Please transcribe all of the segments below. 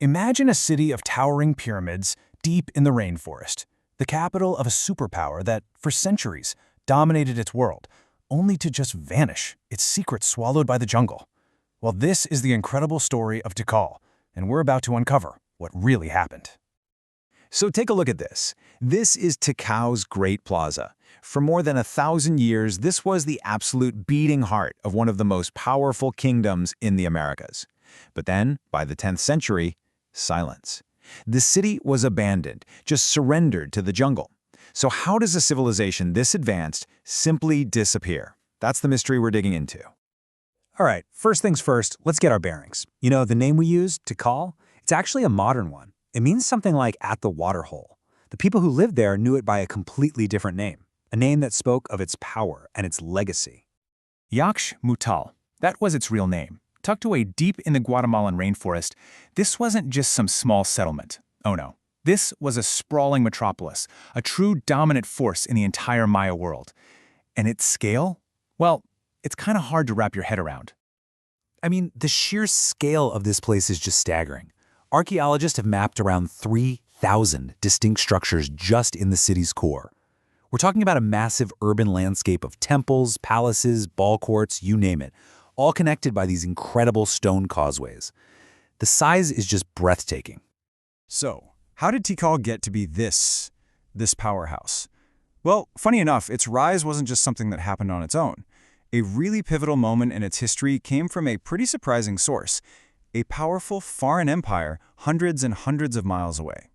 Imagine a city of towering pyramids deep in the rainforest, the capital of a superpower that, for centuries, dominated its world, only to just vanish, its secrets swallowed by the jungle. Well, this is the incredible story of Tikal, and we're about to uncover what really happened. So take a look at this. This is Tikal's Great Plaza. For more than 1,000 years, this was the absolute beating heart of one of the most powerful kingdoms in the Americas. But then, by the 10th century, silence. The city was abandoned, just surrendered to the jungle. So how does a civilization this advanced simply disappear? That's the mystery we're digging into. All right, first things first, let's get our bearings. You know, the name we use, Tikal, it's actually a modern one. It means something like at the waterhole. The people who lived there knew it by a completely different name, a name that spoke of its power and its legacy. Yax Mutal, that was its real name. Tucked away deep in the Guatemalan rainforest, this wasn't just some small settlement. Oh no. This was a sprawling metropolis, a true dominant force in the entire Maya world. And its scale? Well, it's kind of hard to wrap your head around. I mean, the sheer scale of this place is just staggering. Archaeologists have mapped around 3,000 distinct structures just in the city's core. We're talking about a massive urban landscape of temples, palaces, ball courts, you name it, all connected by these incredible stone causeways. The size is just breathtaking. So, how did Tikal get to be this powerhouse? Well, funny enough, its rise wasn't just something that happened on its own. A really pivotal moment in its history came from a pretty surprising source, a powerful foreign empire hundreds and hundreds of miles away.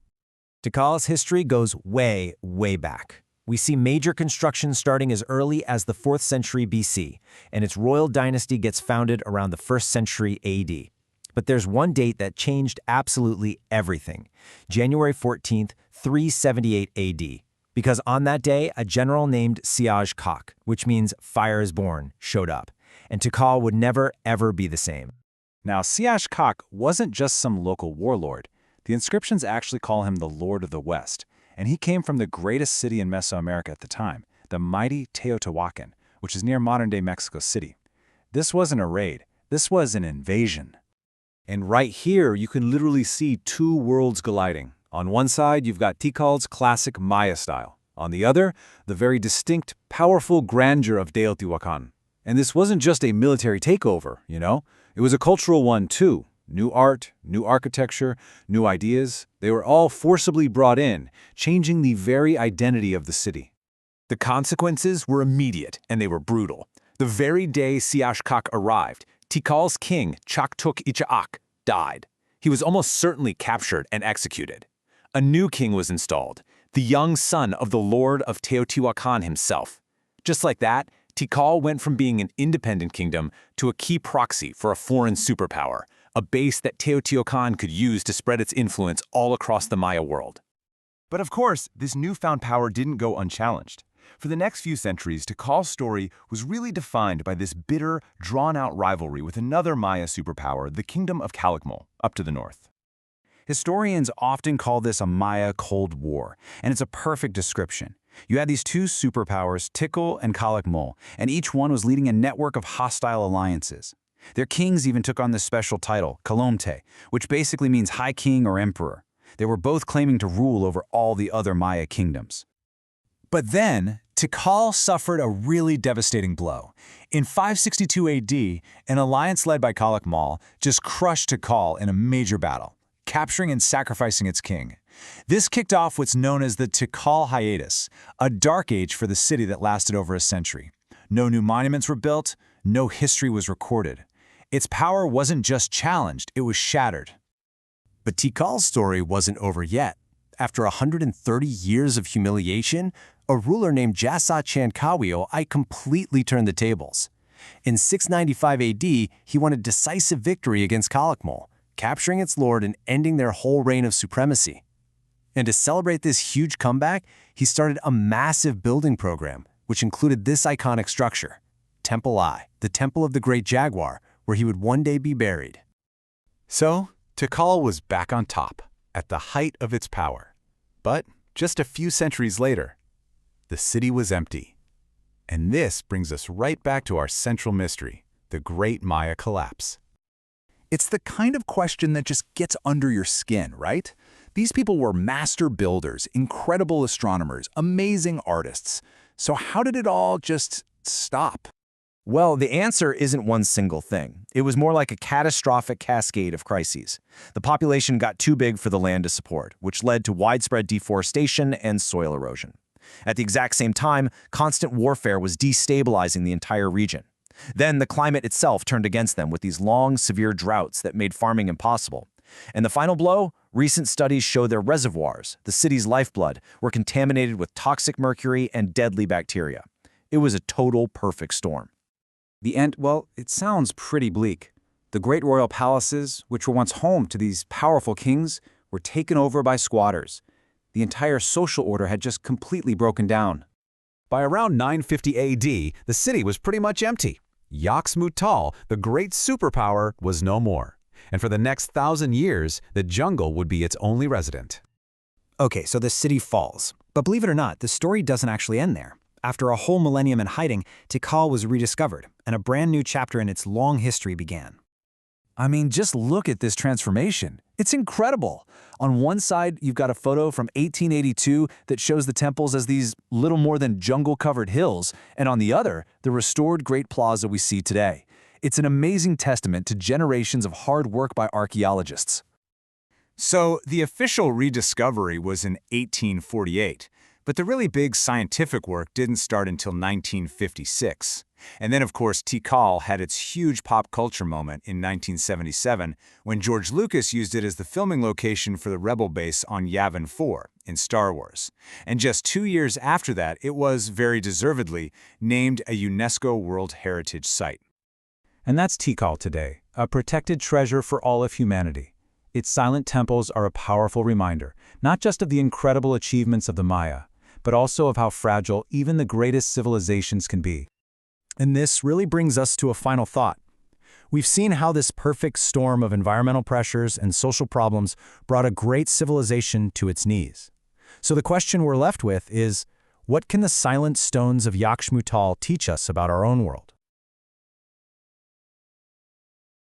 Tikal's history goes way, way back. We see major construction starting as early as the 4th century BC, and its royal dynasty gets founded around the 1st century AD. But there's one date that changed absolutely everything, January 14th, 378 AD. Because on that day, a general named Siaj Kak, which means fire is born, showed up, and Tikal would never, ever be the same. Now, Siaj Kak wasn't just some local warlord. The inscriptions actually call him the Lord of the West, and he came from the greatest city in Mesoamerica at the time, the mighty Teotihuacan, which is near modern-day Mexico City. This wasn't a raid, this was an invasion. And right here, you can literally see two worlds colliding. On one side, you've got Tikal's classic Maya style. On the other, the very distinct, powerful grandeur of Teotihuacan. And this wasn't just a military takeover, you know? It was a cultural one, too. New art, new architecture, new ideas. They were all forcibly brought in, changing the very identity of the city. The consequences were immediate, and they were brutal. The very day Siaj Kak arrived, Tikal's king, Chaktuk Ichaak, died. He was almost certainly captured and executed. A new king was installed, the young son of the Lord of Teotihuacan himself. Just like that, Tikal went from being an independent kingdom to a key proxy for a foreign superpower, a base that Teotihuacan could use to spread its influence all across the Maya world. But of course, this newfound power didn't go unchallenged. For the next few centuries, Tikal's story was really defined by this bitter, drawn-out rivalry with another Maya superpower, the Kingdom of Calakmul, up to the north. Historians often call this a Maya Cold War, and it's a perfect description. You had these two superpowers, Tikal and Calakmul, and each one was leading a network of hostile alliances. Their kings even took on this special title, Kalomte, which basically means High King or Emperor. They were both claiming to rule over all the other Maya kingdoms. But then, Tikal suffered a really devastating blow. In 562 AD, an alliance led by Calakmul just crushed Tikal in a major battle, capturing and sacrificing its king. This kicked off what's known as the Tikal hiatus, a dark age for the city that lasted over a century. No new monuments were built, no history was recorded. Its power wasn't just challenged, it was shattered. But Tikal's story wasn't over yet. After 130 years of humiliation, a ruler named Jasa Chankawio completely turned the tables. In 695 AD, he won a decisive victory against Calakmul, capturing its lord and ending their whole reign of supremacy. And to celebrate this huge comeback, he started a massive building program, which included this iconic structure, Temple I, the Temple of the Great Jaguar, where he would one day be buried. So, Tikal was back on top, at the height of its power. But just a few centuries later, the city was empty. And this brings us right back to our central mystery, the Great Maya Collapse. It's the kind of question that just gets under your skin, right? These people were master builders, incredible astronomers, amazing artists. So how did it all just stop? Well, the answer isn't one single thing. It was more like a catastrophic cascade of crises. The population got too big for the land to support, which led to widespread deforestation and soil erosion. At the exact same time, constant warfare was destabilizing the entire region. Then the climate itself turned against them with these long, severe droughts that made farming impossible. And the final blow? Recent studies show their reservoirs, the city's lifeblood, were contaminated with toxic mercury and deadly bacteria. It was a total perfect storm. The end, well, it sounds pretty bleak. The great royal palaces, which were once home to these powerful kings, were taken over by squatters. The entire social order had just completely broken down. By around 950 AD, the city was pretty much empty. Yax Mutal, the great superpower, was no more. And for the next 1,000 years, the jungle would be its only resident. Okay, so the city falls. But believe it or not, the story doesn't actually end there. After a whole millennium in hiding, Tikal was rediscovered, and a brand new chapter in its long history began. I mean, just look at this transformation. It's incredible. On one side, you've got a photo from 1882 that shows the temples as these little more than jungle-covered hills, and on the other, the restored Great Plaza we see today. It's an amazing testament to generations of hard work by archaeologists. So the official rediscovery was in 1848, but the really big scientific work didn't start until 1956. And then, of course, Tikal had its huge pop culture moment in 1977 when George Lucas used it as the filming location for the Rebel base on Yavin 4 in Star Wars. And just 2 years after that, it was, very deservedly, named a UNESCO World Heritage Site. And that's Tikal today, a protected treasure for all of humanity. Its silent temples are a powerful reminder, not just of the incredible achievements of the Maya, but also of how fragile even the greatest civilizations can be. And this really brings us to a final thought. We've seen how this perfect storm of environmental pressures and social problems brought a great civilization to its knees. So the question we're left with is, what can the silent stones of Yax Mutal teach us about our own world?